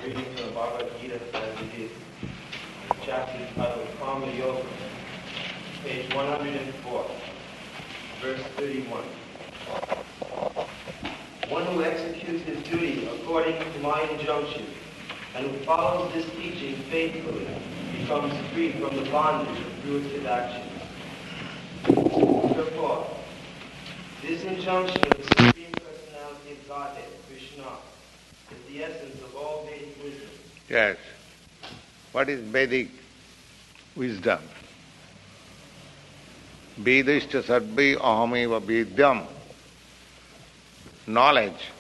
Reading from the Bhagavad Gita as it is, chapter entitled Karma Yoga, page 104, verse 31. One who executes his duty according to my injunction and who follows this teaching faithfully becomes free from the bondage of fruitive actions. Therefore, this injunction of the Supreme Personality of Godhead, Krishna, is the essence of all Vedic wisdom. Yes. What is Vedic wisdom? Vedishta sadbhi ahameva vedyam. Knowledge.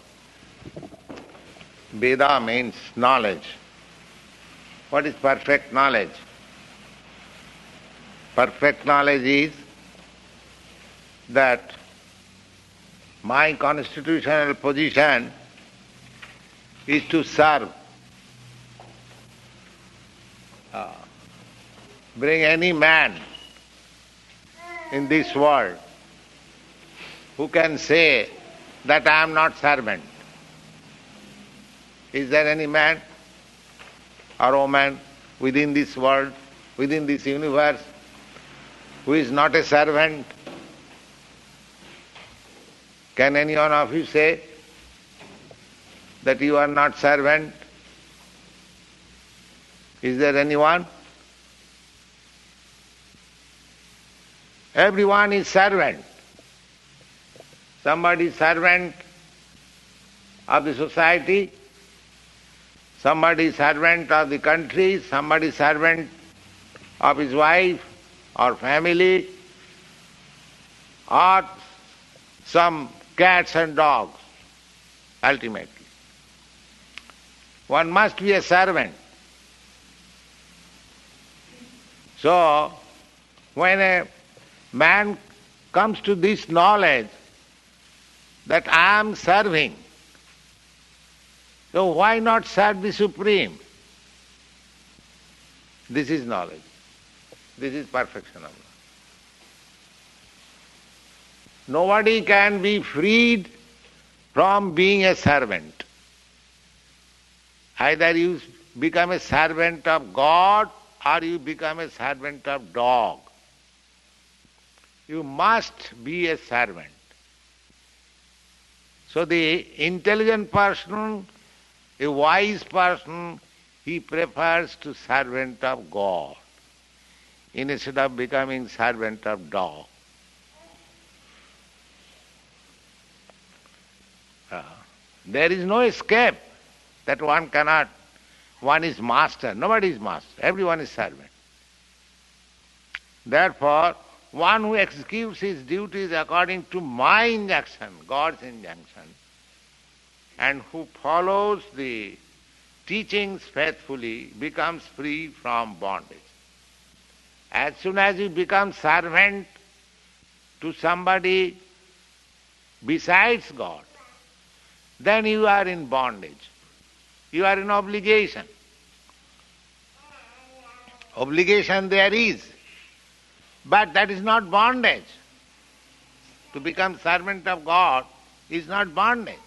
Veda means knowledge. What is perfect knowledge? Perfect knowledge is that my constitutional position is to serve. Bring any man in this world who can say that I am not servant. Is there any man or woman within this world, within this universe, who is not a servant? Can any one of you say that you are not servant? Is there anyone? Everyone is servant. Somebody is servant of the society, somebody is servant of the country, somebody is servant of his wife or family, or some cats and dogs, ultimately. One must be a servant. So, when a man comes to this knowledge that I am serving, so why not serve the Supreme? This is knowledge. This is perfection of knowledge. Nobody can be freed from being a servant. Either you become a servant of God or you become a servant of dog. You must be a servant. So the intelligent person, a wise person, he prefers to servant of God instead of becoming servant of dog. There is no escape that one cannot. One is master. Nobody is master. Everyone is servant. Therefore, one who executes his duties according to my injunction, God's injunction, and who follows the teachings faithfully becomes free from bondage. As soon as you become servant to somebody besides God, then you are in bondage. You are in obligation. Obligation there is, but that is not bondage. To become servant of God is not bondage.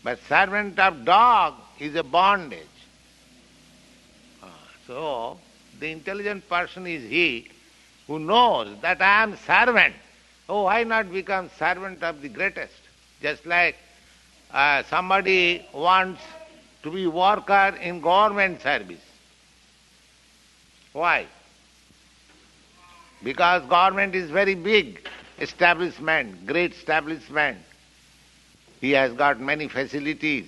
But servant of dog is a bondage. So, the intelligent person is he who knows that I am servant. Oh, why not become servant of the greatest? Just like somebody wants to be worker in government service. Why? Because government is very big establishment, great establishment. He has got many facilities.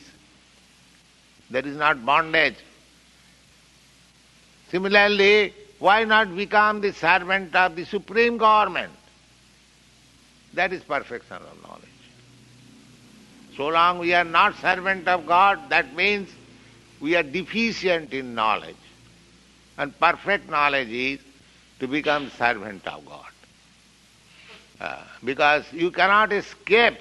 There is not bondage. Similarly, why not become the servant of the supreme government? That is perfection of knowledge. So long we are not servant of God, that means we are deficient in knowledge. And perfect knowledge is to become servant of God. Because you cannot escape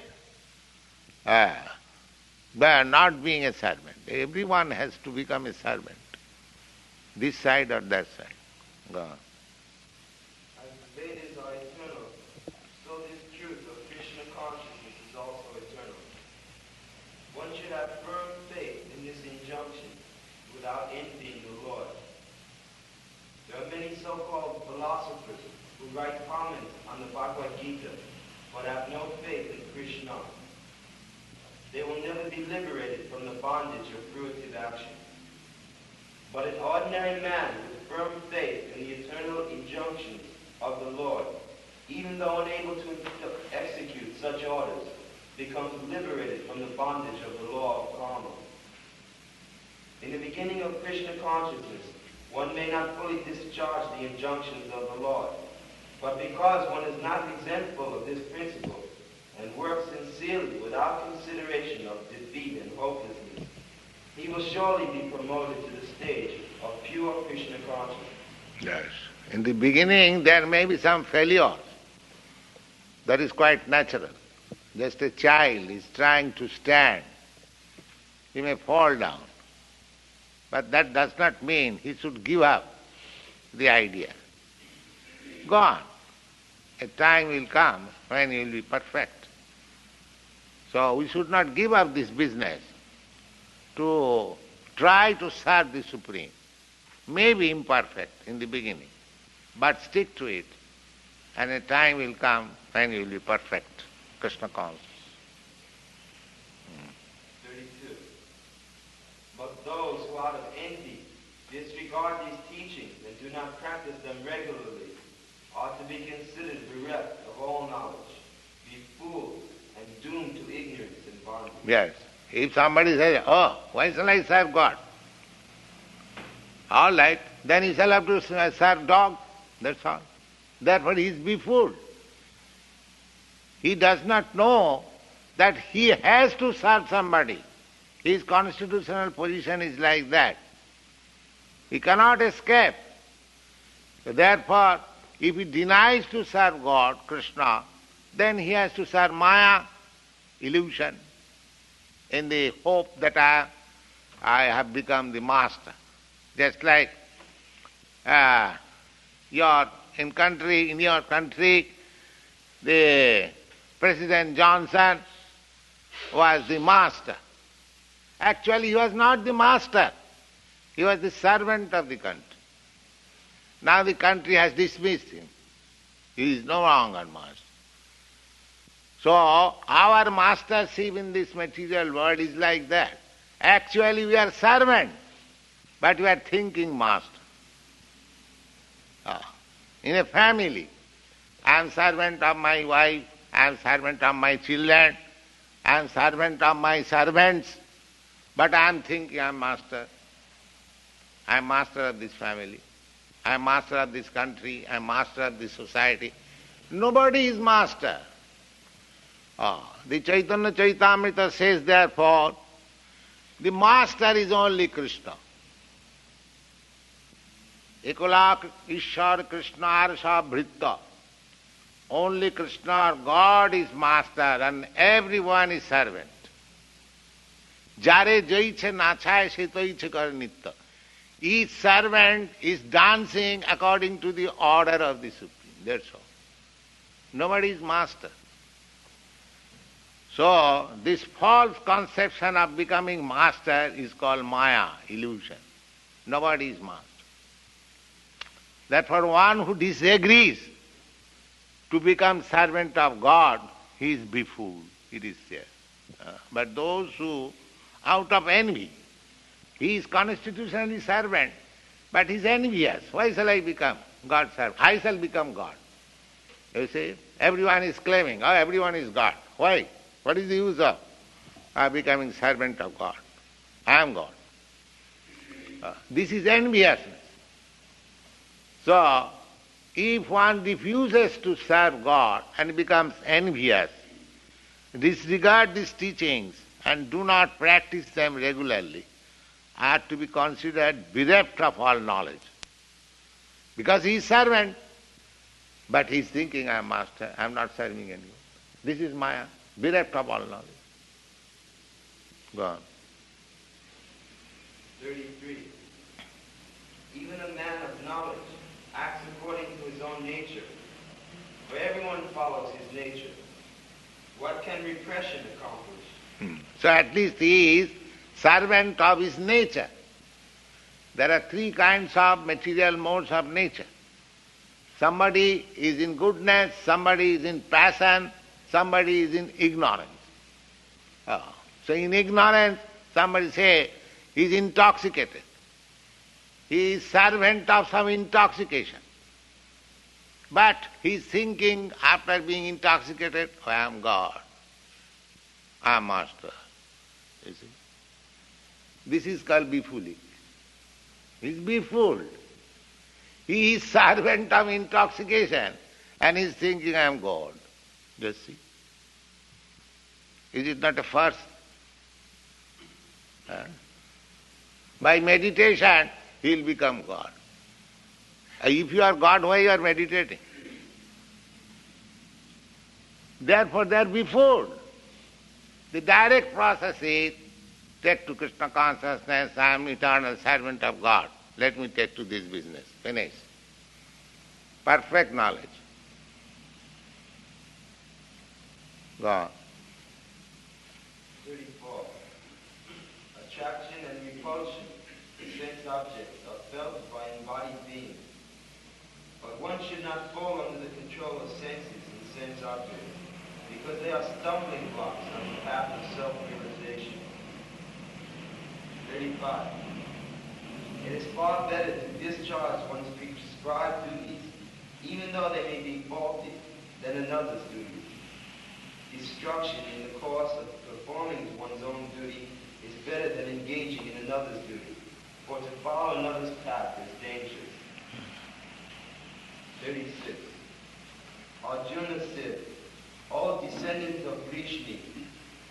by not being a servant. Everyone has to become a servant, this side or that side. Go on. As the Vedas are eternal, so this truth of Krishna consciousness is also eternal. One should have firm faith in this injunction without envying the Lord. There are many so-called philosophers who write comments on the Bhagavad Gita but have no faith in Krishna. They will never be liberated from the bondage of fruitive action. But an ordinary man with firm faith in the eternal injunctions of the Lord, even though unable to execute such orders, becomes liberated from the bondage of the law of karma. In the beginning of Krishna consciousness, one may not fully discharge the injunctions of the Lord, but because one is not resentful of this principle and works sincerely without consideration of defeat and hopelessness, he will surely be promoted to the stage of pure Krishna consciousness. Yes. In the beginning there may be some failures. That is quite natural. Just a child is trying to stand. He may fall down. But that does not mean he should give up the idea. Go on. A time will come when he will be perfect. So we should not give up this business to try to serve the Supreme. May be imperfect in the beginning, but stick to it, and a time will come when you will be perfect. Krishna conscious. 32. But those who out of envy disregard these teachings and do not practice them regularly are to be considered bereft of all knowledge, be fooled, and doomed to ignorance and bondage. Yes. If somebody says, oh, why shall I serve God? All right, then he shall have to serve dog. That's all. Therefore he is befooled. He does not know that he has to serve somebody. His constitutional position is like that. He cannot escape. So therefore, if he denies to serve God, Krishna, then he has to serve Maya, illusion, in the hope that I have become the master. Just like in your country, the President Johnson was the master. Actually, he was not the master. He was the servant of the country. Now the country has dismissed him. He is no longer master. So our mastership in this material world is like that. Actually we are servants, but we are thinking master. In a family, I am servant of my wife, I am servant of my children, I am servant of my servants, but I am thinking I am master. I am master of this family. I am master of this country. I am master of this society. Nobody is master. The Chaitanya Chaitamrita says therefore, the master is only Krishna. Ekulak Ishar Krishna Arsha Bhritta. Only Krishna or God is master and everyone is servant. Jare jaiche nachay se toiche kar nitta. Each servant is dancing according to the order of the Supreme. That's all. Nobody is master. So, this false conception of becoming master is called Maya, illusion. Nobody is master. Therefore, one who disagrees to become servant of God, he is befooled, it is said. But those who, out of envy, he is constitutionally servant, but he is envious. Why shall I become God's servant? I shall become God. You see, everyone is claiming, oh, everyone is God. Why? What is the use of becoming servant of God? I am God. This is enviousness. So, if one refuses to serve God and becomes envious, disregard these teachings and do not practice them regularly, are to be considered bereft of all knowledge. Because he is servant, but he is thinking, I am master, I am not serving anyone. This is Maya, bereft of all knowledge. Go on. 33. Even a man of knowledge acts according to his own nature, for everyone follows his nature. What can repression accomplish? So at least he is servant of his nature. There are three kinds of material modes of nature. Somebody is in goodness, somebody is in passion, somebody is in ignorance. So in ignorance, somebody say he is intoxicated. He is servant of some intoxication. But he is thinking after being intoxicated, I am God, I am master. You see? This is called befooling. He is befooled. He is servant of intoxication and he is thinking I am God. Just see. Is it not a farce? By meditation, he will become God. If you are God, why you are meditating? Therefore, they are befooled. The direct process is take to Krishna consciousness, I am eternal servant of God. Let me take to this business. Finish. Perfect knowledge. Go on. 34. Attraction and repulsion, sense objects, are felt by embodied beings. But one should not fall under the control of senses and sense objects, because they are stumbling blocks on the path of self-realization. 35. It is far better to discharge one's prescribed duties, even though they may be faulty, than another's duties. Destruction in the course of performing one's own duty is better than engaging in another's duty, for to follow another's path is dangerous. 36. Arjuna said, all descendants of Vrishni,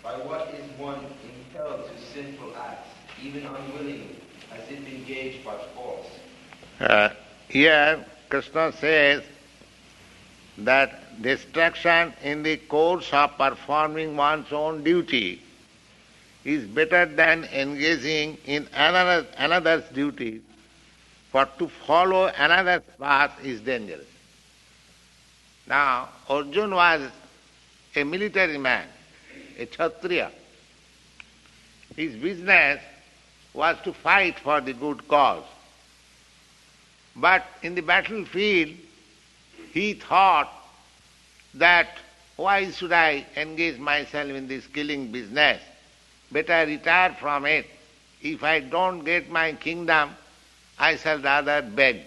by what is one impelled to sinful acts, even unwillingly, as if engaged by force? Here, Krishna says that destruction in the course of performing one's own duty is better than engaging in another's duty, for to follow another's path is dangerous. Now, Arjuna was a military man, a Kshatriya. His business was to fight for the good cause. But in the battlefield, he thought that why should I engage myself in this killing business? Better retire from it. If I don't get my kingdom, I shall rather beg.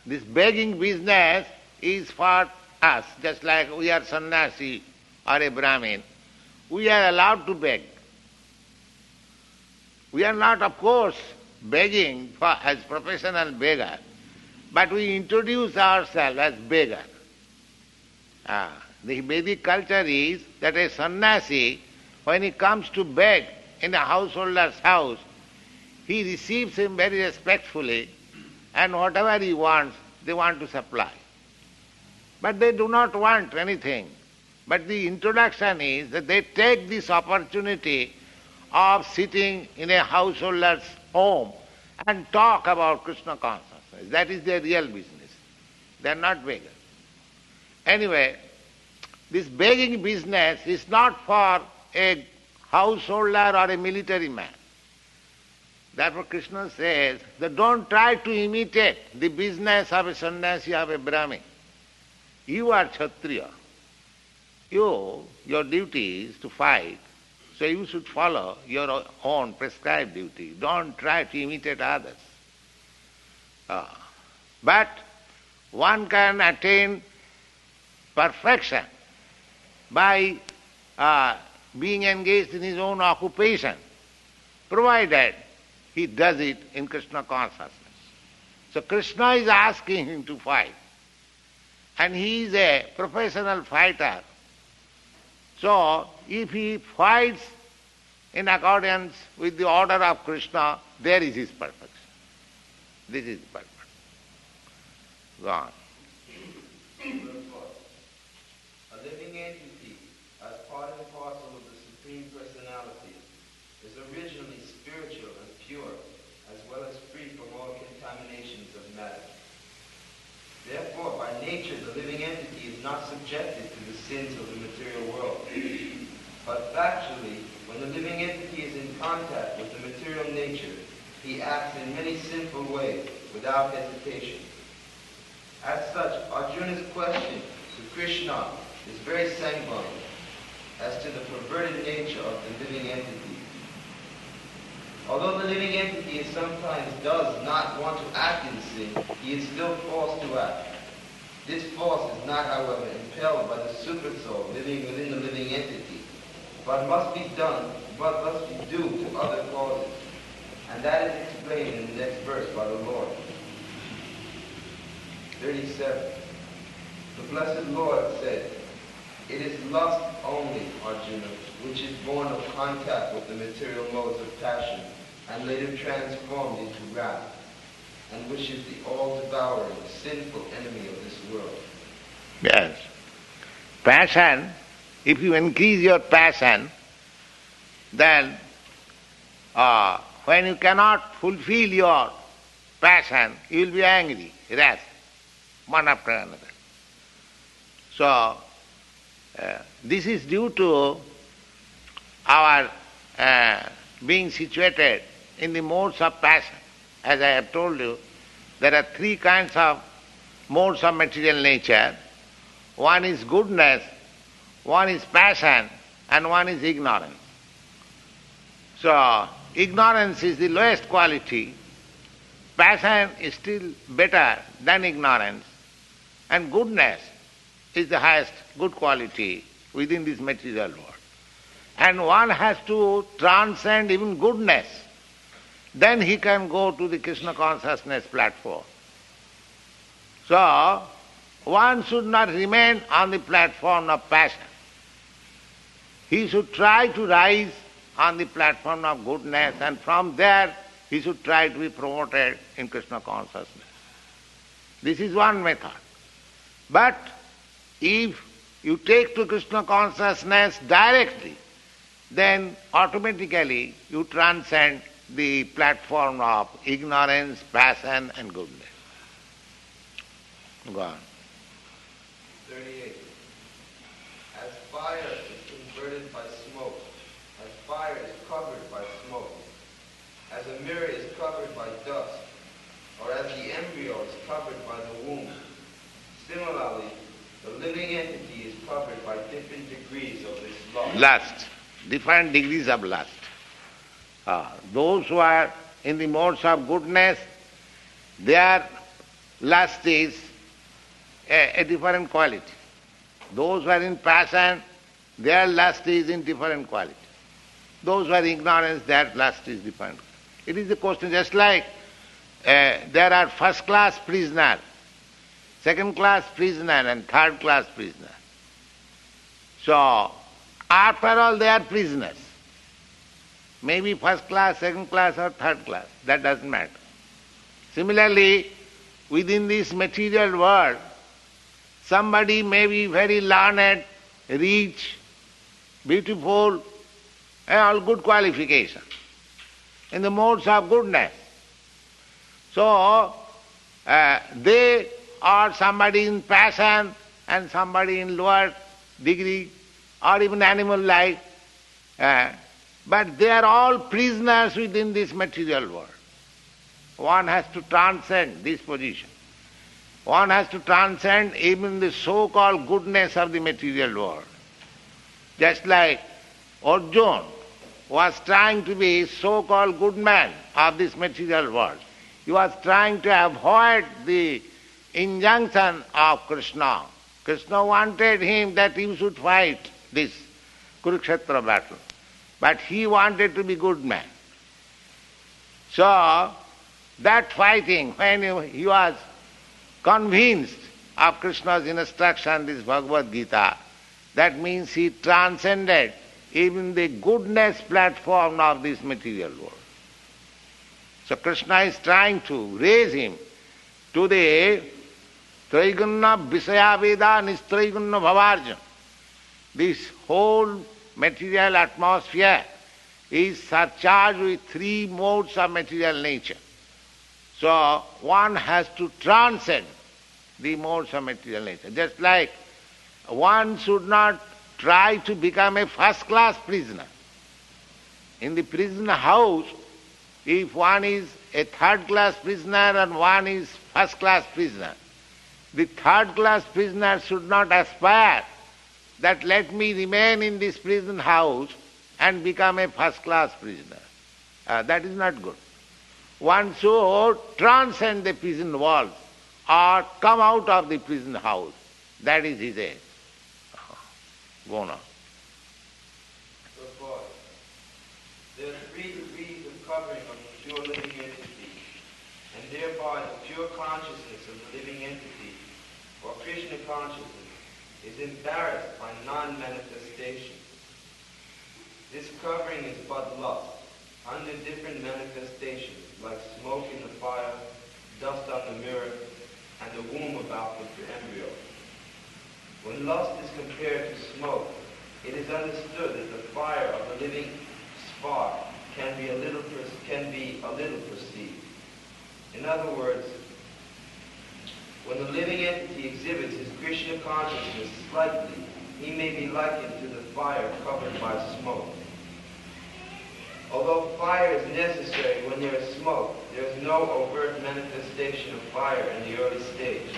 This begging business is for us, just like we are sannyasi or a Brahmin. We are allowed to beg. We are not, of course, begging as professional beggar, but we introduce ourselves as beggar. The Vedic culture is that a sannyasi, when he comes to beg in a householder's house, he receives him very respectfully, and whatever he wants, they want to supply. But they do not want anything. But the introduction is that they take this opportunity of sitting in a householder's home and talk about Krishna consciousness. That is their real business. They are not beggars. Anyway, this begging business is not for a householder or a military man. Therefore Krishna says that don't try to imitate the business of a sannyasi, of a Brahmin. You are Kshatriya. Your duty is to fight. So you should follow your own prescribed duty. Don't try to imitate others. But one can attain perfection by being engaged in his own occupation, provided he does it in Krishna consciousness. So Krishna is asking him to fight. And he is a professional fighter. So if he fights in accordance with the order of Krishna, there is his perfection. This is perfect. Go on. A living entity, as part and parcel of the Supreme Personality, is originally spiritual and pure, as well as free from all contaminations of matter. Therefore, by nature, the living entity is not subjected to the sins of the material world. But factually, when when the living entity is in contact with the material nature, he acts in many sinful ways without hesitation. As such, Arjuna's question to Krishna is very sanguine as to the perverted nature of the living entity. Although the living entity sometimes does not want to act in sin, he is still forced to act. This force is not, however, impelled by the supersoul living within the living entity, but must be due to other causes. And that is explained in the next verse by the Lord. 37. The blessed Lord said, "It is lust only, Arjuna, which is born of contact with the material modes of passion and later transformed into wrath, and which is the all-devouring, sinful enemy of this world." Yes. Passion, if you increase your passion, then when you cannot fulfill your passion, you will be angry, wrath, one after another. So, this is due to our being situated in the modes of passion. As I have told you, there are three kinds of modes of material nature. One is goodness, one is passion, and one is ignorance. So, ignorance is the lowest quality, passion is still better than ignorance, and goodness is the highest good quality within this material world. And one has to transcend even goodness. Then he can go to the Krishna consciousness platform. So, one should not remain on the platform of passion. He should try to rise on the platform of goodness, and from there he should try to be promoted in Krishna consciousness. This is one method. But if you take to Krishna consciousness directly, then automatically you transcend the platform of ignorance, passion and goodness. Go on. 38. As fire is converted by smoke, as fire is covered by smoke, as a mirror is covered by dust, or as the embryo is covered by the womb, similarly, the living entity is covered by different degrees of this lust. Lust. Different degrees of lust. Those who are in the modes of goodness, their lust is a different quality. Those who are in passion, their lust is in different quality. Those who are in ignorance, their lust is different. It is a question just like there are first class prisoners, second class prisoner and third class prisoner. So, after all they are prisoners. Maybe first class, second class or third class, that doesn't matter. Similarly, within this material world, somebody may be very learned, rich, beautiful, and all good qualification in the modes of goodness. So, they are somebody in passion and somebody in lower degree or even animal life. But they are all prisoners within this material world. One has to transcend this position. One has to transcend even the so-called goodness of the material world. Just like Arjuna was trying to be so-called good man of this material world. He was trying to avoid the injunction of Krishna. Krishna wanted him that he should fight this Kurukshetra battle. But he wanted to be good man. So, that fighting, when he was convinced of Krishna's instruction, this Bhagavad Gita, that means he transcended even the goodness platform of this material world. So Krishna is trying to raise him to the Traigunna Visaya Veda Nistraigunna Bhavarjan. This whole material atmosphere is surcharged with three modes of material nature. So one has to transcend the modes of material nature. Just like one should not try to become a first-class prisoner. in the prison house, if one is a third-class prisoner and one is first-class prisoner, the third-class prisoner should not aspire that let me remain in this prison house and become a first-class prisoner. That is not good. One should transcend the prison walls or come out of the prison house. That is his aim. Go on. So far, there are 3 degrees of covering of the pure living entity, and thereby the pure consciousness of the living entity, or Krishna consciousness, is embarrassed by non-manifestation. This covering is but lust, under different manifestations, like smoke in the fire, dust on the mirror, and the womb about the embryo. When lust is compared to smoke, it is understood that the fire of the living spark can be a little perceived. In other words, when the living entity exhibits his Krishna consciousness slightly, he may be likened to the fire covered by smoke. Although fire is necessary when there is smoke, there is no overt manifestation of fire in the early stage.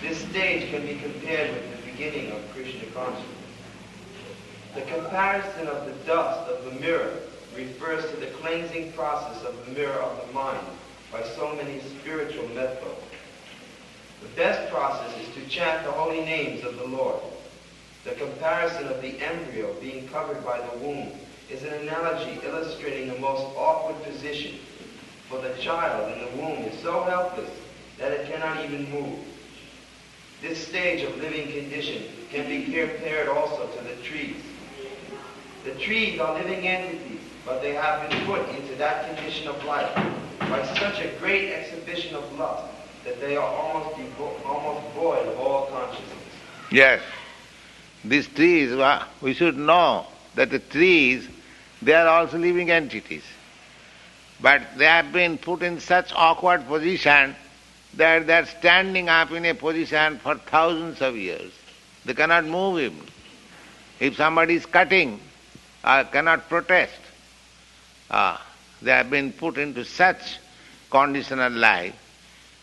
This stage can be compared with the beginning of Krishna consciousness. The comparison of the dust of the mirror refers to the cleansing process of the mirror of the mind by so many spiritual methods. The best process is to chant the holy names of the Lord. The comparison of the embryo being covered by the womb is an analogy illustrating the most awkward position, for the child in the womb is so helpless that it cannot even move. This stage of living condition can be compared also to the trees. The trees are living entities, but they have been put into that condition of life by such a great exhibition of lust that they are almost void of all consciousness. Yes. These trees, we should know that the trees, they are also living entities. But they have been put in such awkward position that they are standing up in a position for thousands of years. They cannot move even. If somebody is cutting, cannot protest. They have been put into such conditional life.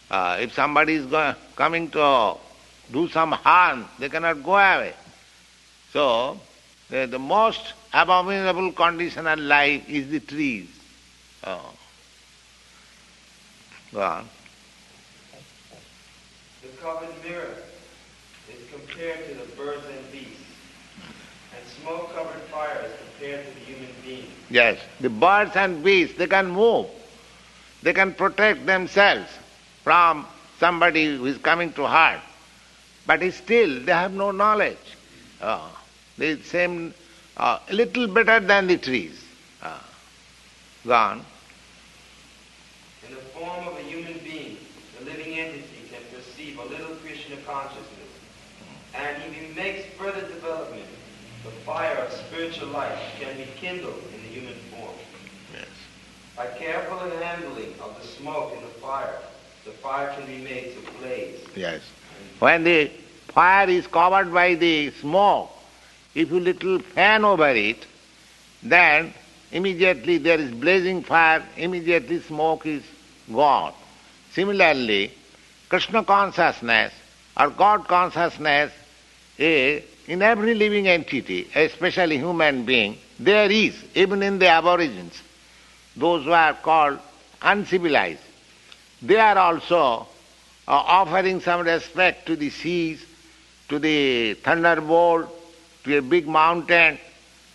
If somebody is coming to do some harm, they cannot go away. So, the most abominable conditional life is the trees. Go on. The covered mirror is compared to the birds and beasts, and smoke-covered fire is compared to the human being. Yes, the birds and beasts, they can move. They can protect themselves from somebody who is coming to harm. But still, they have no knowledge. They seem a little better than the trees. Gone. In the form of a human being, the living entity can perceive a little Krishna consciousness. And if he makes further development, the fire of spiritual life can be kindled in the human form. Yes. By careful handling of the smoke in the fire can be made to blaze. Yes. When the fire is covered by the smoke, if you little fan over it, then immediately there is blazing fire, immediately smoke is gone. Similarly, Krishna consciousness or God consciousness is in every living entity, especially human being, there is, even in the aborigines, those who are called uncivilized, they are also offering some respect to the seas, to the thunderbolt, to a big mountain,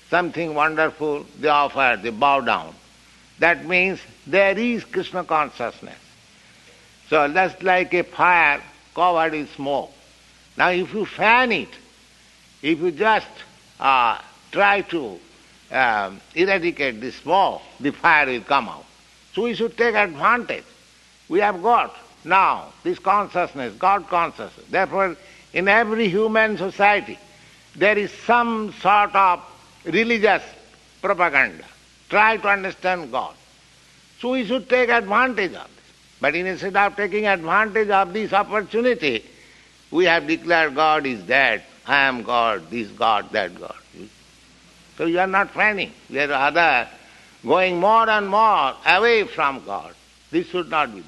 something wonderful, they offer, they bow down. That means there is Krishna consciousness. So just like a fire covered in smoke. Now if you fan it, if you just try to eradicate the smoke, the fire will come out. So we should take advantage. We have got now this consciousness, God consciousness. Therefore, in every human society, there is some sort of religious propaganda. Try to understand God. So we should take advantage of this. But instead of taking advantage of this opportunity, we have declared God is that, I am God, this God, that God. So you are not fanning. There are other going more and more away from God. This should not be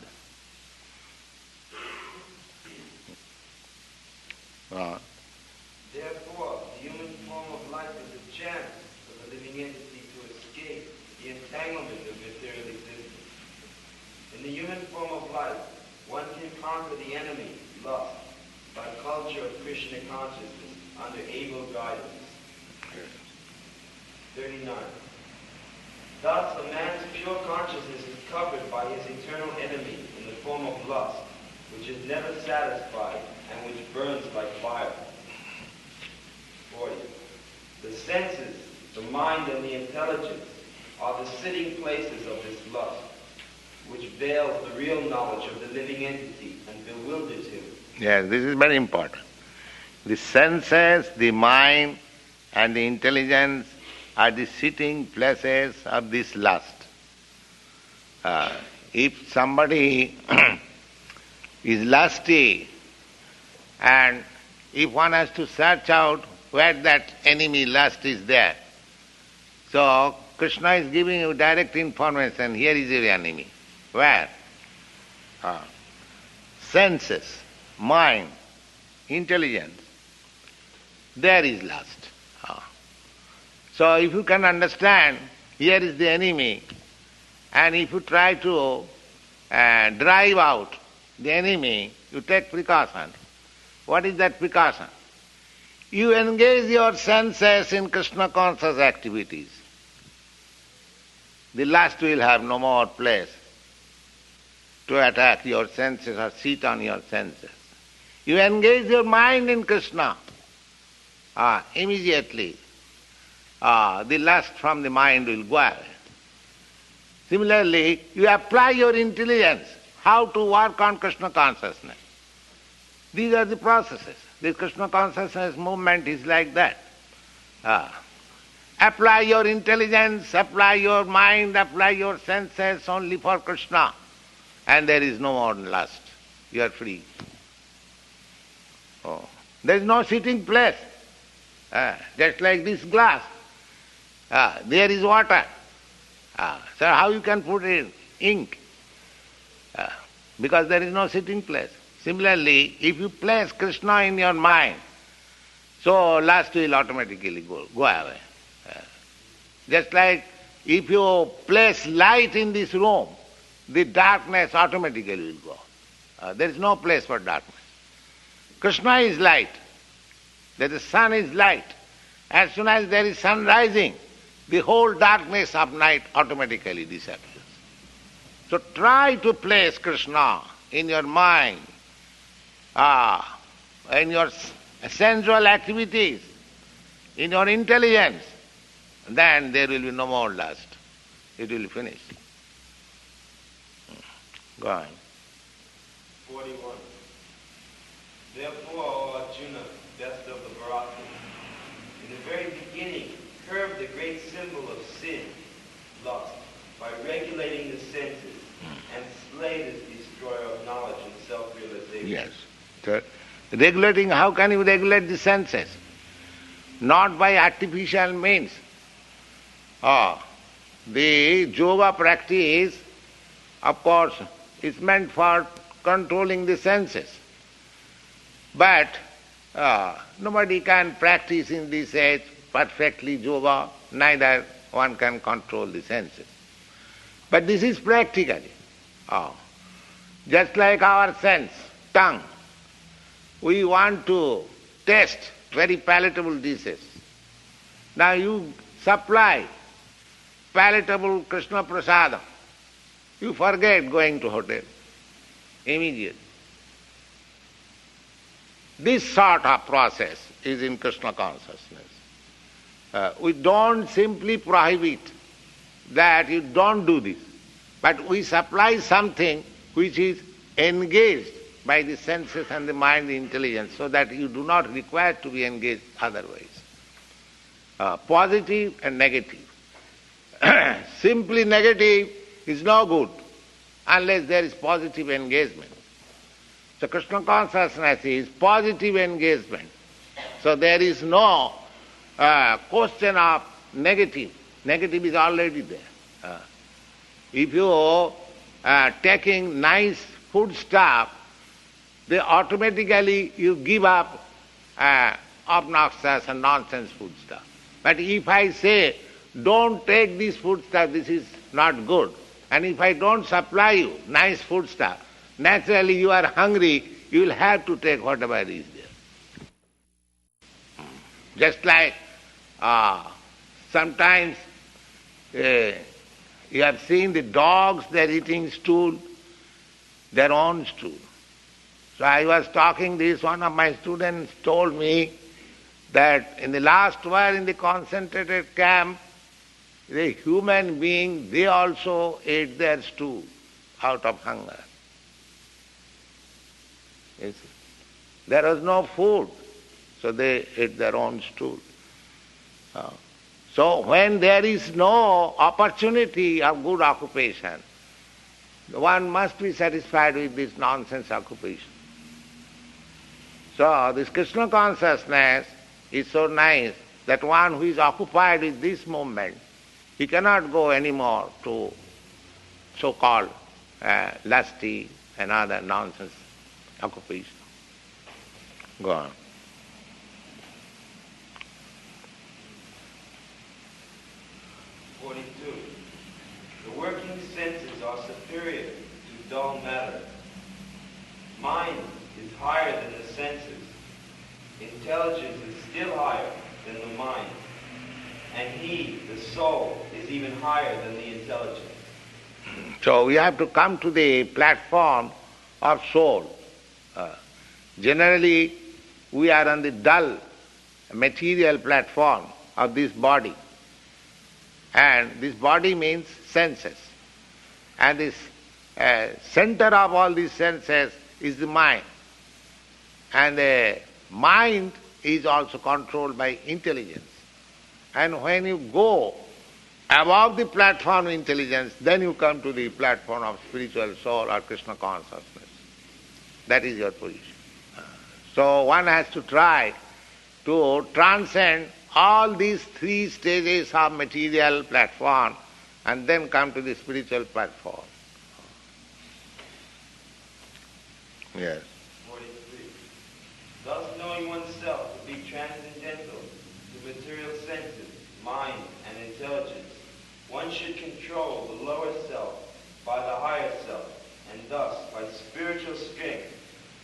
done. Therefore, the human form of life is a chance for the living entity to escape the entanglement of material existence. In the human form of life, one can conquer the enemy, lust, by culture of Krishna consciousness under able guidance. 39. Thus, a man's pure consciousness is covered by his eternal enemy in the form of lust, which is never satisfied and which burns like fire. 40. The senses, the mind, and the intelligence are the sitting places of this lust, which veils the real knowledge of the living entity and bewilders him. Yes, this is very important. The senses, the mind, and the intelligence are the sitting places of this lust. If somebody is lusty, and if one has to search out where that enemy lust is there, so Krishna is giving you direct information, here is your enemy. Where? Senses, mind, intelligence, there is lust. So if you can understand, here is the enemy, and if you try to drive out the enemy, you take precaution. What is that precaution? You engage your senses in Krishna conscious activities. The lust will have no more place to attack your senses or sit on your senses. You engage your mind in Krishna. Immediately the lust from the mind will go away. Similarly, you apply your intelligence, how to work on Krishna consciousness. These are the processes. This Krishna consciousness movement is like that. Apply your intelligence, apply your mind, apply your senses only for Krishna, and there is no more lust. You are free. There is no sitting place. Just like this glass. There is water. So how you can put in ink? Because there is no sitting place. Similarly, if you place Krishna in your mind, so lust will automatically go away. Just like if you place light in this room, the darkness automatically will go. There is no place for darkness. Krishna is light. The sun is light. As soon as there is sun rising, the whole darkness of night automatically disappears. So try to place Krishna in your mind, in your sensual activities, in your intelligence, then there will be no more lust. It will finish. Go on. 41. Therefore, O Arjuna, best of the Bharata, in the very beginning, curb the great symbol of sin, lust, by regulating the senses, and slay this destroyer of knowledge and self-realization. Yes. So, regulating, how can you regulate the senses? Not by artificial means. The yoga practice, of course, is meant for controlling the senses. But nobody can practice in this age perfectly yoga, neither one can control the senses. But this is practically. Just like our sense, tongue, we want to taste very palatable dishes. Now you supply palatable Krishna prasadam, you forget going to hotel immediately. This sort of process is in Krishna consciousness. We don't simply prohibit that you don't do this, but we supply something which is engaged by the senses and the mind, the intelligence, so that you do not require to be engaged otherwise. Positive and negative. Simply negative is no good unless there is positive engagement. So Krishna consciousness is positive engagement. So there is no question of negative. Negative is already there. If you taking nice food stuff, they automatically you give up obnoxious and nonsense food stuff. But if I say, don't take this food stuff, this is not good, and if I don't supply you nice food stuff, naturally you are hungry, you will have to take whatever is there. Just like sometimes you have seen the dogs, they are eating stool, their own stool. So I was talking this, one of my students told me that in the last war in the concentrated camp, the human being, they also ate their stool out of hunger. Yes. There was no food, so they ate their own stool. So when there is no opportunity of good occupation, one must be satisfied with this nonsense occupation. So this Krishna consciousness is so nice that one who is occupied with this movement, he cannot go anymore to so-called lusty and other nonsense occupation. Go on. 42. The working senses are superior to dull matter. Mind is higher than the senses. Intelligence is still higher than the mind. And he, the soul, is even higher than the intelligence. So we have to come to the platform of soul. Generally, we are on the dull material platform of this body. And this body means senses. And this center of all these senses is the mind. And the mind is also controlled by intelligence. And when you go above the platform of intelligence, then you come to the platform of spiritual soul or Krishna consciousness. That is your position. So one has to try to transcend all these three stages of material platform and then come to the spiritual platform. Yes. 43. Thus knowing oneself to be transcendental to material senses, mind, and intelligence, one should control the lower self by the higher self, and thus, by spiritual strength,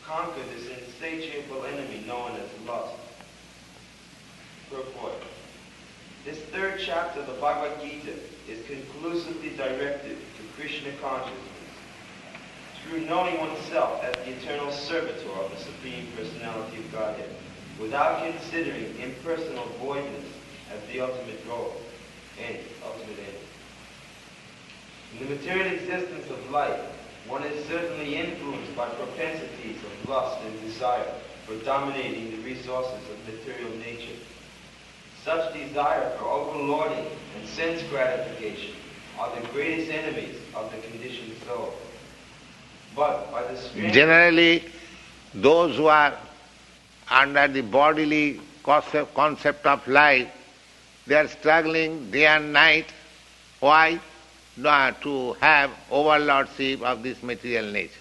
conquer this insatiable enemy known as lust. Purport. This third chapter of the Bhagavad Gita is conclusively directed to Krishna consciousness. Through knowing oneself as the eternal servitor of the Supreme Personality of Godhead, without considering impersonal voidness as the ultimate goal and ultimate end. In the material existence of life, one is certainly influenced by propensities of lust and desire for dominating the resources of material nature. Such desire for overlording and sense gratification are the greatest enemies of the conditioned soul. But by the strength... Generally, those who are under the bodily concept of life, they are struggling day and night. Why? To have overlordship of this material nature.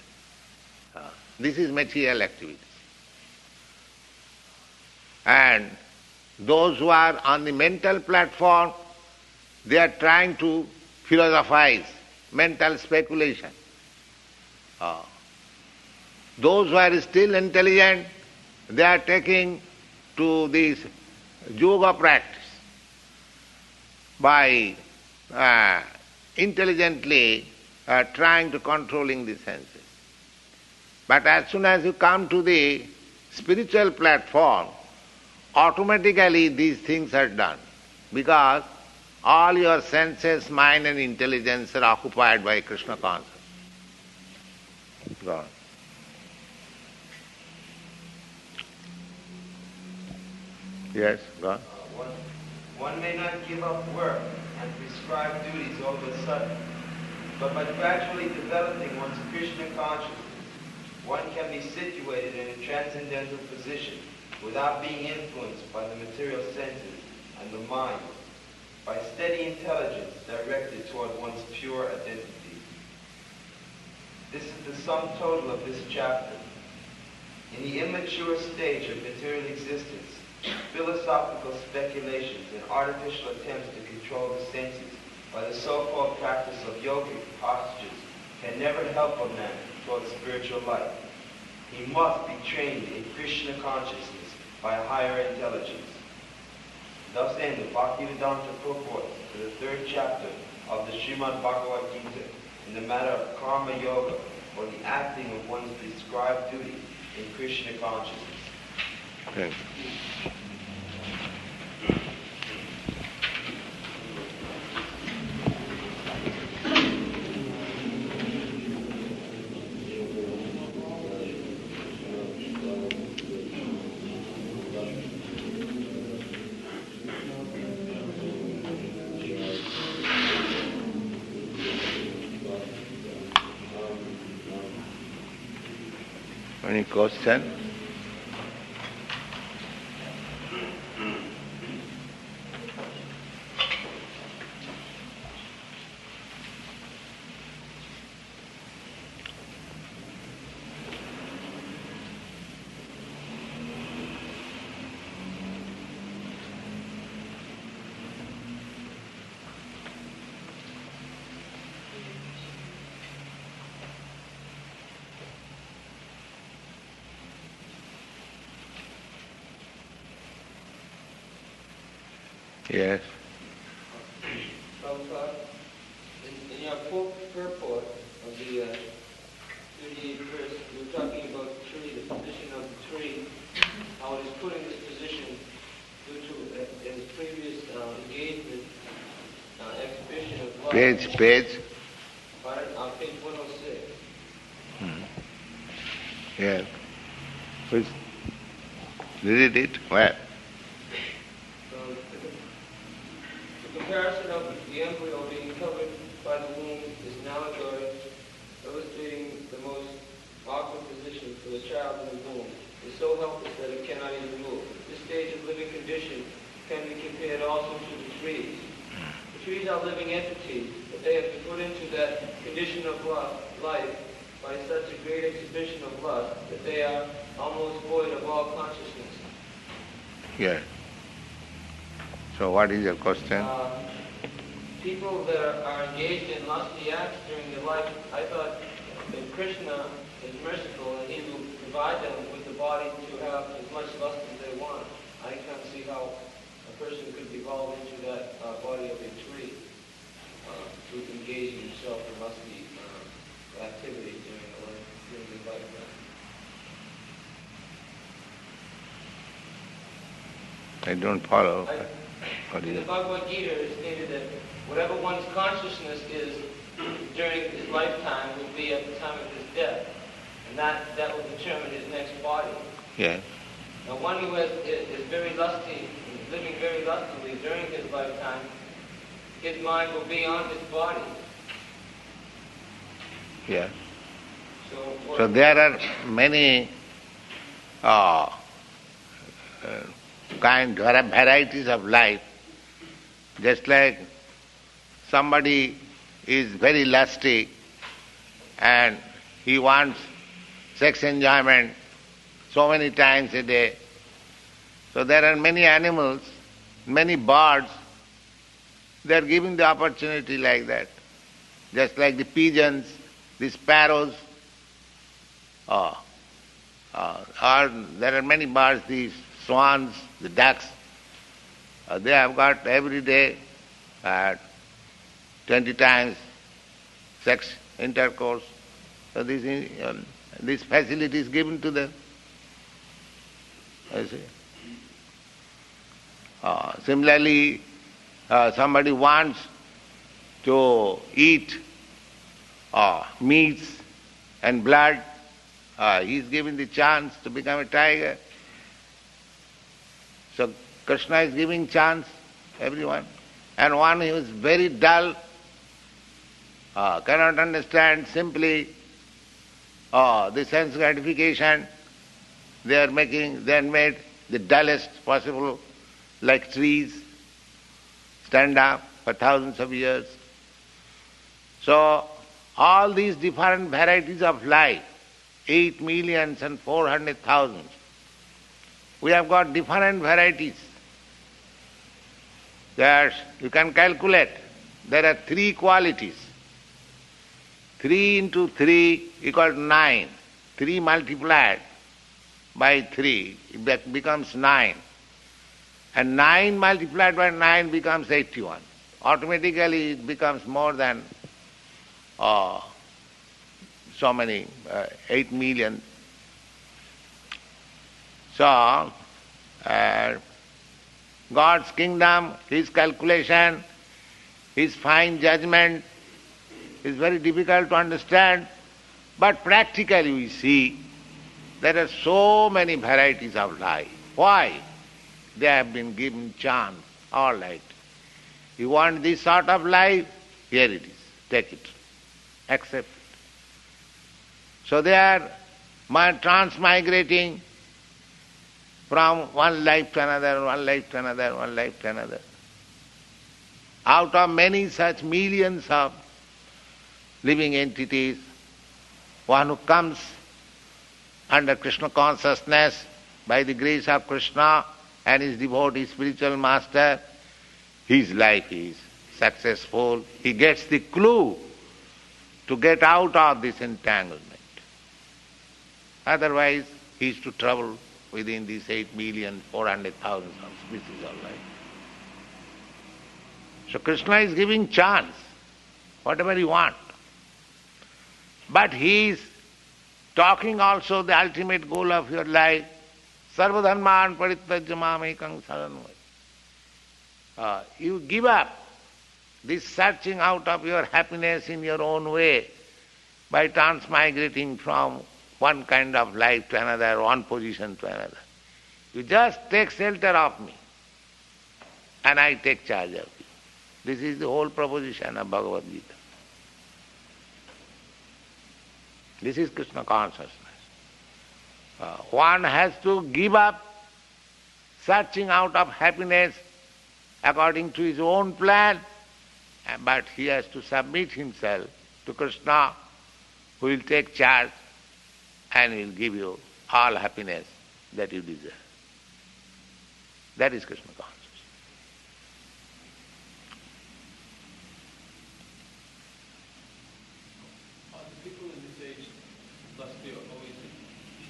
This is material activity. And those who are on the mental platform, they are trying to philosophize, mental speculation. Those who are still intelligent, they are taking to this yoga practice by intelligently trying to controlling the senses. But as soon as you come to the spiritual platform, automatically these things are done, because all your senses, mind and intelligence are occupied by Krishna consciousness. Go on. Yes, go on. One may not give up work and prescribed duties all of a sudden, but by gradually developing one's Krishna consciousness, one can be situated in a transcendental position without being influenced by the material senses and the mind. by steady intelligence directed toward one's pure identity. This is the sum total of this chapter. In the immature stage of material existence, philosophical speculations and artificial attempts to control the senses by the so-called practice of yogic postures can never help a man toward spiritual life. He must be trained in Krishna consciousness by a higher intelligence. Thus ended Bhaktivedanta purport to the third chapter of the Srimad Bhagavad Gita in the matter of karma yoga, or the acting of one's prescribed duty in Krishna consciousness. Okay. Any question? Yes. Prabhupada, in your purport of the 38th verse, you were talking about the tree, the position of the tree, how it is put in this position due to its previous engagement, exhibition of love. Page. Pardon? Page 106. Yes. Which? Read it? Where? The comparison of the embryo being covered by the womb is now illustrating the most awkward position for the child in the womb. It is so helpless that it cannot even move. This stage of living condition can be compared also to the trees. The trees are living entities, but they have been put into that condition of life by such a great exhibition of lust that they are almost void of all consciousness. Yes. So what is your question? People that are engaged in lusty acts during their life, I thought that Krishna is merciful and he will provide them with the body to have as much lust as they want. I can't see how a person could evolve into that body of a tree through engaging himself in lusty activity during the lifetime. I don't follow. In the Bhagavad Gita, it is stated that whatever one's consciousness is during his lifetime will be at the time of his death. And that will determine his next body. Yes. Now one who is very lusty, living very lustily during his lifetime, his mind will be on his body. Yes. So So there are many varieties of life. Just like somebody is very lusty and he wants sex enjoyment so many times a day. So there are many animals, many birds, they are giving the opportunity like that. Just like the pigeons, the sparrows, or there are many birds, the swans, the ducks. They have got every day 20 times sex intercourse. So this facility is given to them. I see. Similarly, somebody wants to eat meats and blood, he is given the chance to become a tiger. So Krishna is giving chance everyone. And one who is very dull, cannot understand simply the sense gratification, they are made the dullest possible, like trees. stand up for thousands of years. So, all these different varieties of life, 8,400,000, we have got different varieties. That you can calculate. There are 3 qualities. 3 into 3 equals 9. 3 multiplied by 3, it becomes 9. And 9 multiplied by 9 becomes 81. Automatically it becomes more than 8 million. So, God's kingdom, His calculation, His fine judgment is very difficult to understand, but practically we see there are so many varieties of life. Why? They have been given chance. All right. You want this sort of life? Here it is. Take it. Accept it. So they are transmigrating from one life to another, one life to another, one life to another. Out of many such millions of living entities, one who comes under Krishna consciousness by the grace of Krishna and his devotee spiritual master, his life is successful. He gets the clue to get out of this entanglement. Otherwise, he is to trouble within these 8,400,000 of species of life. So Krishna is giving chance, whatever you want. But he is talking also the ultimate goal of your life, sarvadharman parityajya mamekam saranam. You give up this searching out of your happiness in your own way by transmigrating from one kind of life to another, one position to another. You just take shelter of me and I take charge of you. This is the whole proposition of Bhagavad Gita. This is Krishna consciousness. One has to give up searching out of happiness according to his own plan, but he has to submit himself to Krishna, who will take charge and will give you all happiness that you deserve. That is Krishna consciousness. Are the people in this age lustful always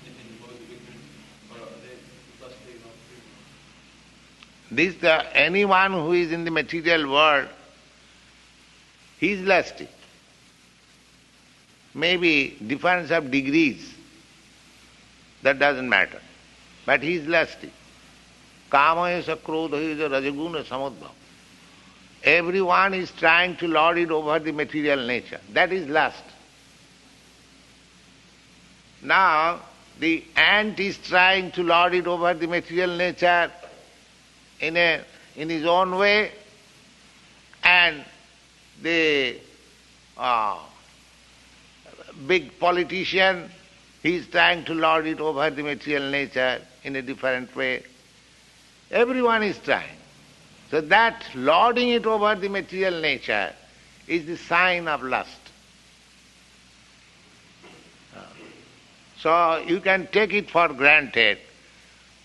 in the mode of ignorance, or are they lustful not free? Anyone who is in the material world, he is lusty. Maybe difference of degrees, that doesn't matter. But he is lusty. Kama esa krodha esa rajaguna samudbhav. Everyone is trying to lord it over the material nature. That is lust. Now, the ant is trying to lord it over the material nature in his own way, and the big politician, he is trying to lord it over the material nature in a different way. Everyone is trying. So that lording it over the material nature is the sign of lust. So you can take it for granted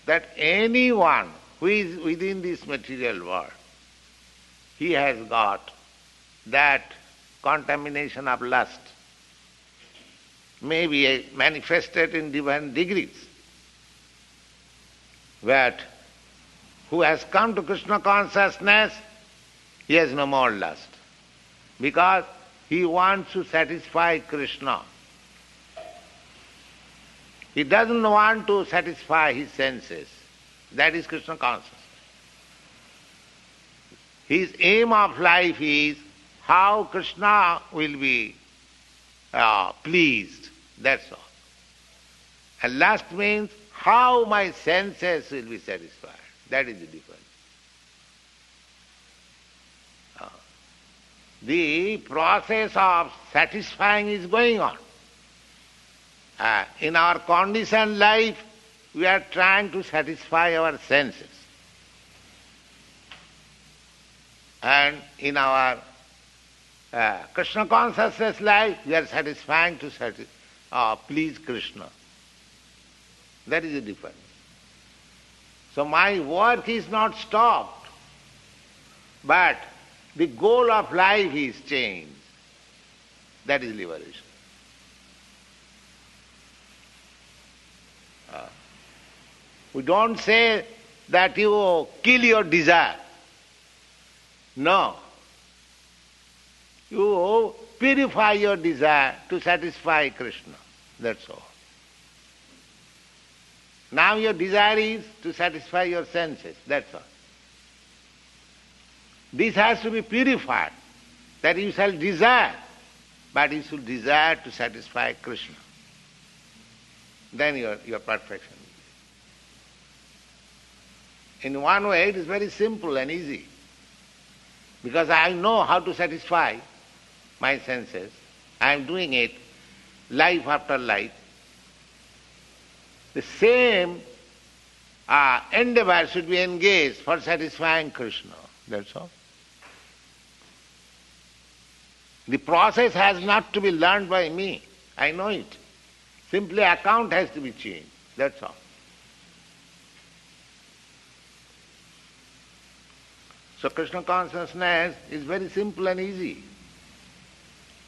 that anyone who is within this material world, he has got that contamination of lust, may be manifested in different degrees. But who has come to Krishna consciousness, he has no more lust, because he wants to satisfy Krishna. He doesn't want to satisfy his senses. That is Krishna consciousness. His aim of life is how Krishna will be pleased. That's all. And lust means how my senses will be satisfied. That is the difference. The process of satisfying is going on. In our conditioned life, we are trying to satisfy our senses. And in our Krishna consciousness life, we are satisfying to please Krishna. That is the difference. So my work is not stopped, but the goal of life is changed. That is liberation. We don't say that you kill your desire. No. You purify your desire to satisfy Krishna. That's all. Now your desire is to satisfy your senses. That's all. This has to be purified, that you shall desire, but you should desire to satisfy Krishna. Then your perfection. In one way it is very simple and easy, because I know how to satisfy my senses. I am doing it life after life. The same endeavor should be engaged for satisfying Krishna. That's all. The process has not to be learned by me. I know it. Simply account has to be changed. That's all. So Krishna consciousness is very simple and easy.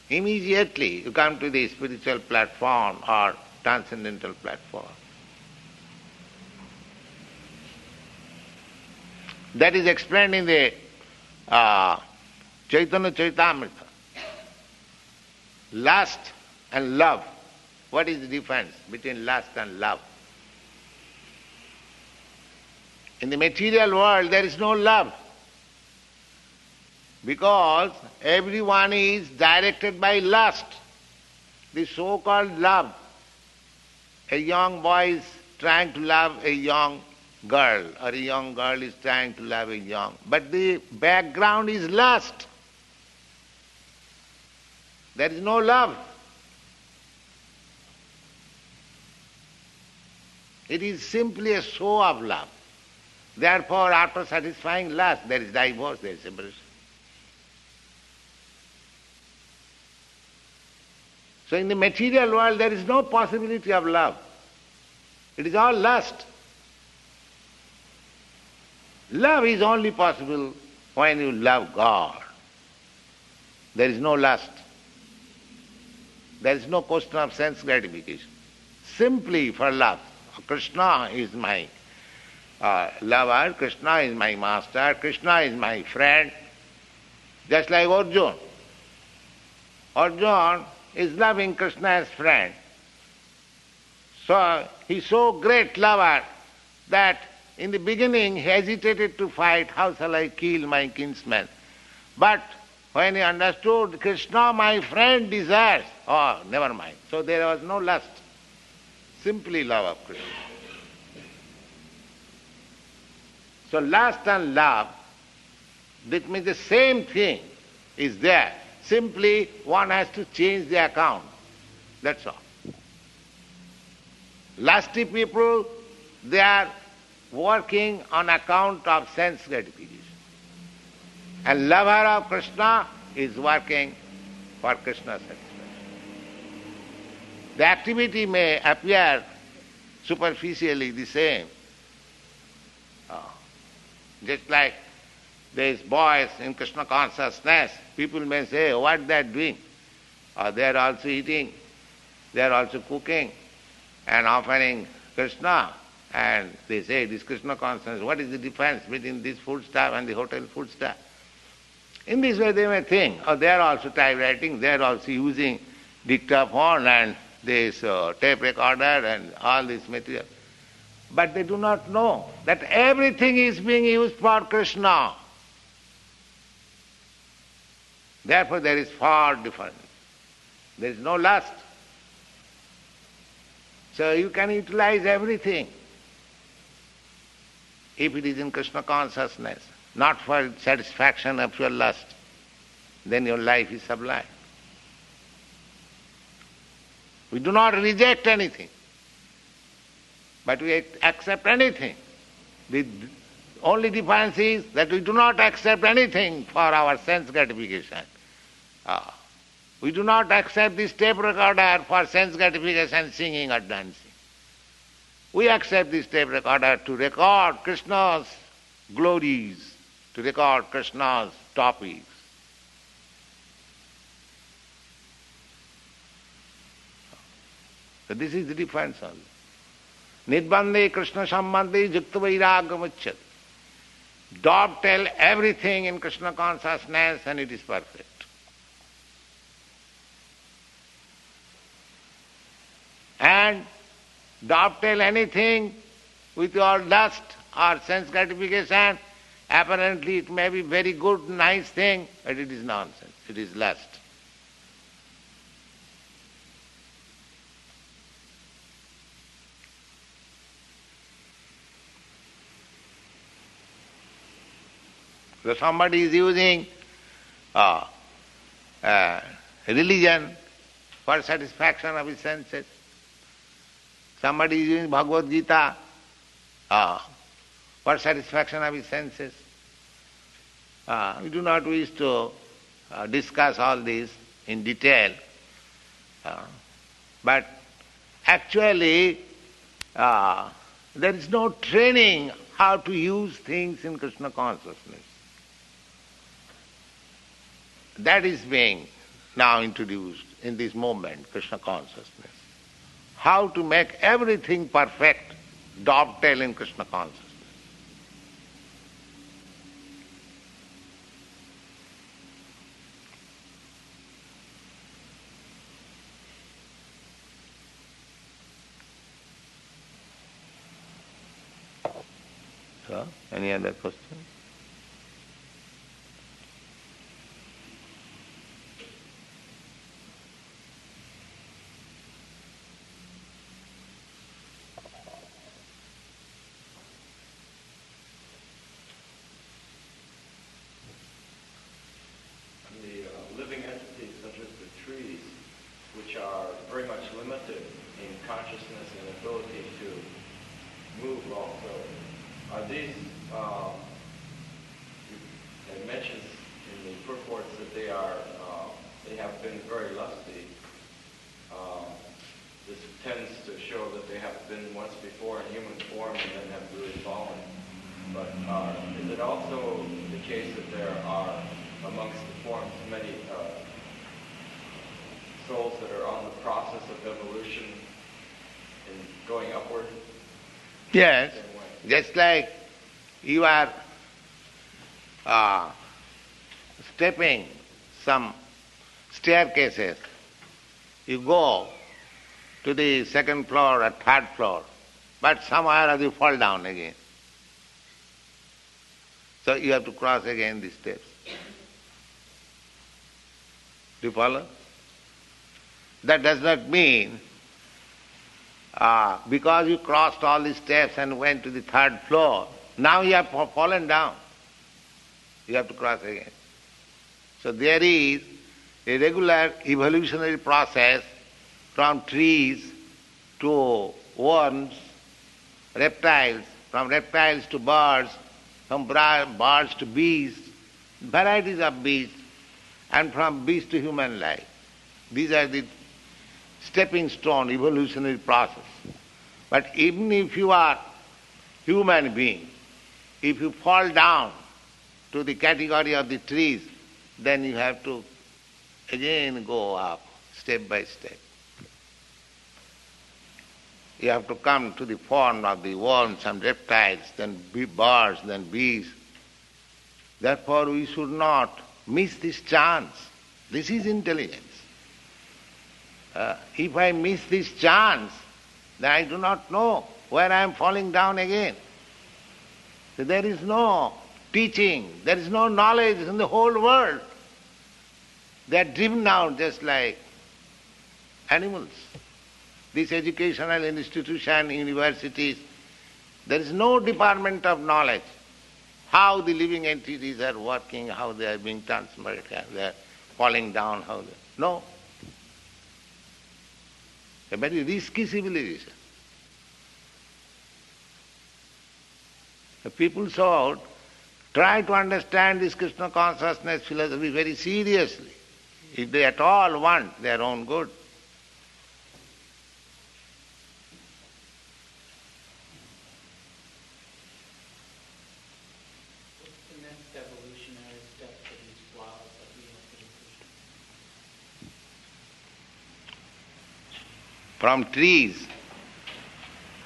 Immediately you come to the spiritual platform or transcendental platform. That is explained in the Chaitanya Charitamrita. Lust and love. What is the difference between lust and love? In the material world there is no love, because everyone is directed by lust, the so-called love. A young boy is trying to love a young girl, or a young girl is trying to love a young, but the background is lust. There is no love. It is simply a show of love. Therefore, after satisfying lust, there is divorce, there is separation. So in the material world, there is no possibility of love. It is all lust. Love is only possible when you love God. There is no lust. There is no question of sense gratification. Simply for love. Krishna is my lover, Krishna is my master, Krishna is my friend. Just like Arjuna. Arjuna is loving Krishna as friend. So he is so great lover that in the beginning he hesitated to fight, how shall I kill my kinsman? But when he understood Krishna, my friend, desires, oh, never mind. So there was no lust, simply love of Krishna. So lust and love, that means the same thing is there. Simply one has to change the account. That's all. Lusty people, they are working on account of sense gratification. And lover of Krishna is working for Krishna's satisfaction. The activity may appear superficially the same. Just like these boys in Krishna consciousness, people may say, what they are doing? They are also eating, they are also cooking and offering Krishna. And they say, this Krishna consciousness, what is the difference between this food stuff and the hotel food stuff? In this way they may think, they are also typewriting, they are also using dictaphone and this tape recorder and all this material. But they do not know that everything is being used for Krishna. Therefore there is far difference. There is no lust. So you can utilize everything if it is in Krishna consciousness, not for satisfaction of your lust. Then your life is sublime. We do not reject anything, but we accept anything with Only difference is that we do not accept anything for our sense gratification. We do not accept this tape recorder for sense gratification, singing or dancing. We accept this tape recorder to record Krishna's glories, to record Krishna's topics. So this is the difference only. Nidbande Krishna Sambandhe Yukta Vairagam Uchyat. Dovetail everything in Krishna consciousness and it is perfect. And dovetail anything with your lust or sense gratification, apparently it may be very good, nice thing, but it is nonsense. It is lust. So somebody is using religion for satisfaction of his senses. Somebody is using Bhagavad Gita for satisfaction of his senses. We do not wish to discuss all this in detail. But actually, there is no training how to use things in Krishna consciousness. That is being now introduced in this movement, Krishna consciousness. How to make everything perfect, dovetail in Krishna consciousness. So, any other question? Yes, just like you are stepping some staircases, you go to the second floor or third floor, but somewhere or you fall down again. So you have to cross again the steps. Do you follow? That does not mean because you crossed all the steps and went to the third floor, now you have fallen down. You have to cross again. So there is a regular evolutionary process from trees to worms, reptiles, from reptiles to birds, from birds to beasts, varieties of beasts, and from beast to human life. These are the stepping stone evolutionary process. But even if you are human being, if you fall down to the category of the trees, then you have to again go up step by step. You have to come to the form of the worms and reptiles, then birds, then beasts. Therefore we should not miss this chance. This is intelligence. If I miss this chance, then I do not know where I am falling down again. So there is no teaching, there is no knowledge in the whole world. They are driven out just like animals. This educational institution, universities, there is no department of knowledge. How the living entities are working, how they are being transmitted, they are falling down, how they... No. A very risky civilization. The people should try to understand this Krishna consciousness philosophy very seriously, if they at all want their own good. What's the next evolutionary step for these flowers that we have to Krishna? From trees,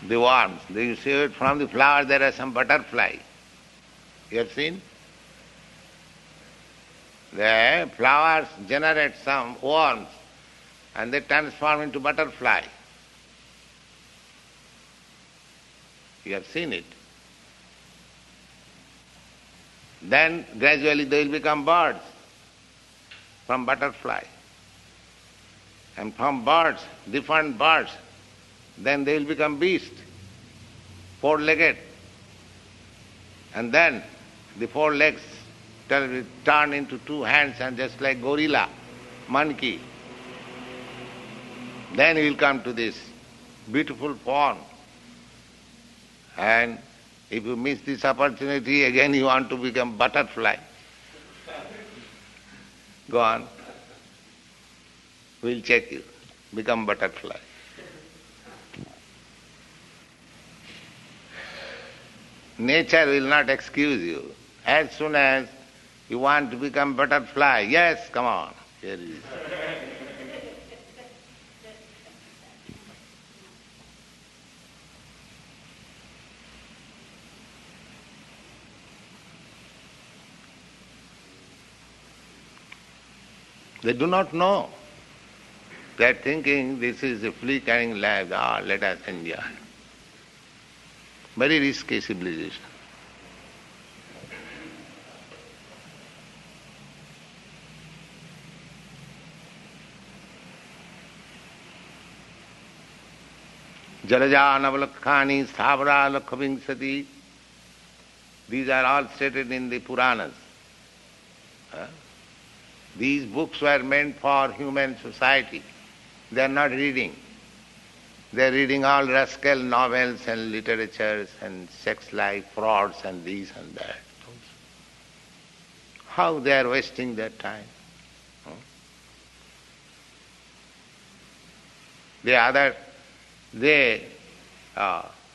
the worms, you see it, from the flower there are some butterfly. You have seen? The flowers generate some worms and they transform into butterfly. You have seen it. Then gradually they will become birds from butterfly. And from birds, different birds, then they will become beast, four-legged. And then the four legs turn into two hands and just like gorilla, monkey. Then he will come to this beautiful form. And if you miss this opportunity, again you want to become butterfly. Go on. We'll check you. Become butterfly. Nature will not excuse you. As soon as you want to become butterfly, yes, come on, here it is. They do not know. They are thinking this is a fleeting life, let us enjoy. Very risky civilization. Jalaja Navalakhani Sthavara Lakhavingsati. These are all stated in the Puranas. These books were meant for human society. They are not reading. They are reading all rascal novels and literatures and sex life, frauds and this and that. How they are wasting their time.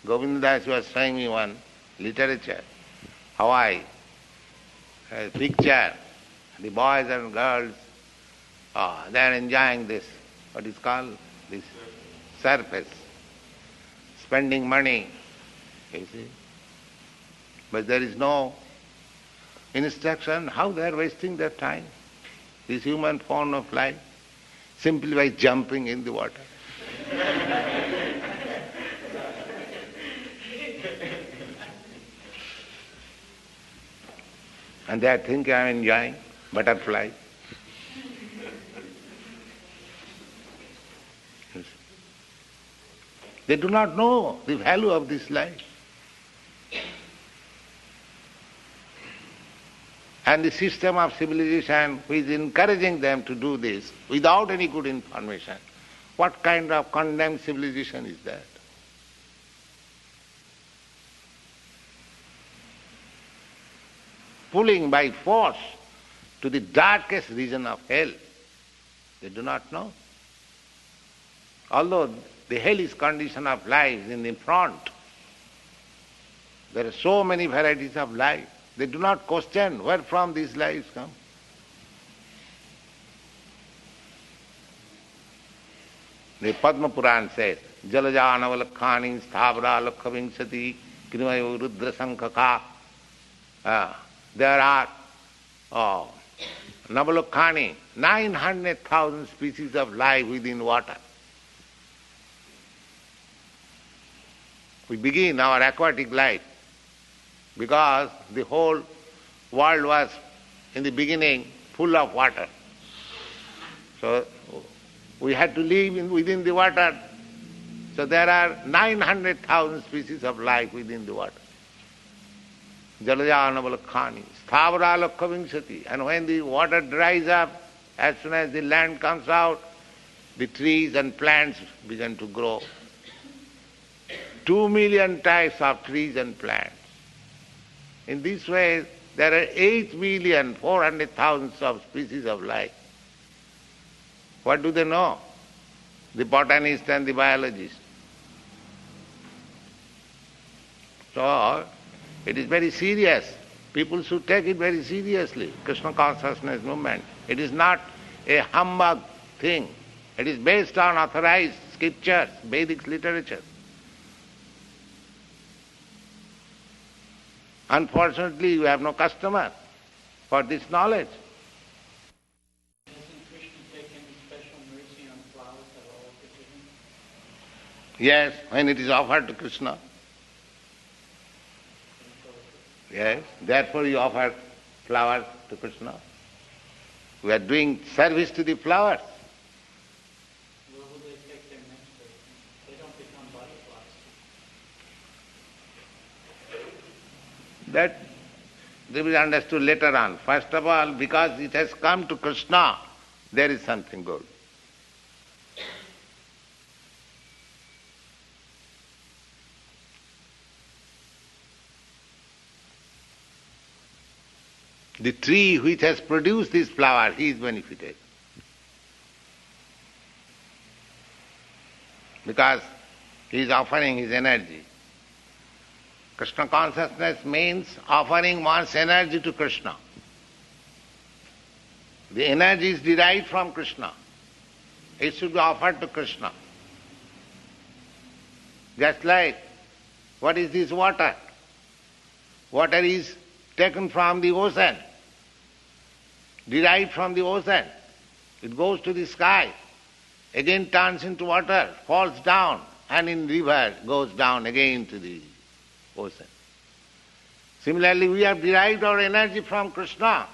Govinda Das was showing me one literature, how I picture the boys and girls, they are enjoying this, what is called, this surface, spending money, you see. But there is no instruction how they are wasting their time, this human form of life, simply by jumping in the water. And they think I am enjoying butterfly. They do not know the value of this life. And the system of civilization which is encouraging them to do this without any good information, what kind of condemned civilization is that? Pulling by force to the darkest region of hell. They do not know. Although the hellish condition of life is in the front, there are so many varieties of life. They do not question where from these lives come. The Padma Puran says, Jalajanavalakkhani sthavra lakhavingsati krimayo rudra sankhaka. There are Navalakhani, 900,000 species of life within water. We begin our aquatic life because the whole world was in the beginning full of water. So we had to live within the water. So there are 900,000 species of life within the water. Jalajanavalakkhani, sthavara lakhavingsati. And when the water dries up, as soon as the land comes out, the trees and plants begin to grow. 2 million types of trees and plants. In this way, there are 8,400,000 of species of life. What do they know? The botanist and the biologist. So, it is very serious. People should take it very seriously, Krishna consciousness movement. It is not a humbug thing. It is based on authorized scriptures, Vedic literature. Unfortunately, you have no customer for this knowledge. Doesn't Krishna take any special mercy on flowers that are offered to him? Yes, when it is offered to Krishna. Yes, therefore you offer flowers to Krishna. We are doing service to the flowers. Where will they take their nectar? They don't become butterflies. That will be understood later on. First of all, because it has come to Krishna, there is something good. The tree which has produced this flower, he is benefited. Because he is offering his energy. Krishna consciousness means offering one's energy to Krishna. The energy is derived from Krishna. It should be offered to Krishna. Just like, what is this water? Water is taken from the ocean, derived from the ocean. It goes to the sky, again turns into water, falls down, and in river goes down again to the ocean. Similarly, we have derived our energy from Krishna.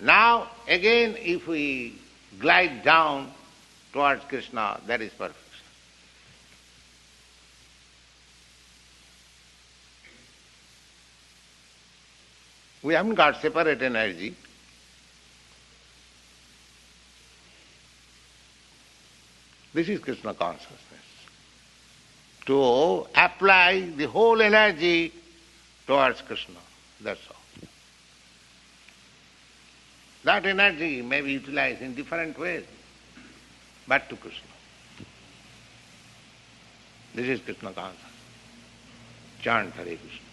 Now, again, if we glide down towards Krishna, that is perfection. We haven't got separate energy. This is Krishna consciousness. To apply the whole energy towards Krishna. That's all. That energy may be utilized in different ways, but to Krishna. This is Krishna consciousness. Chant Hare Krishna.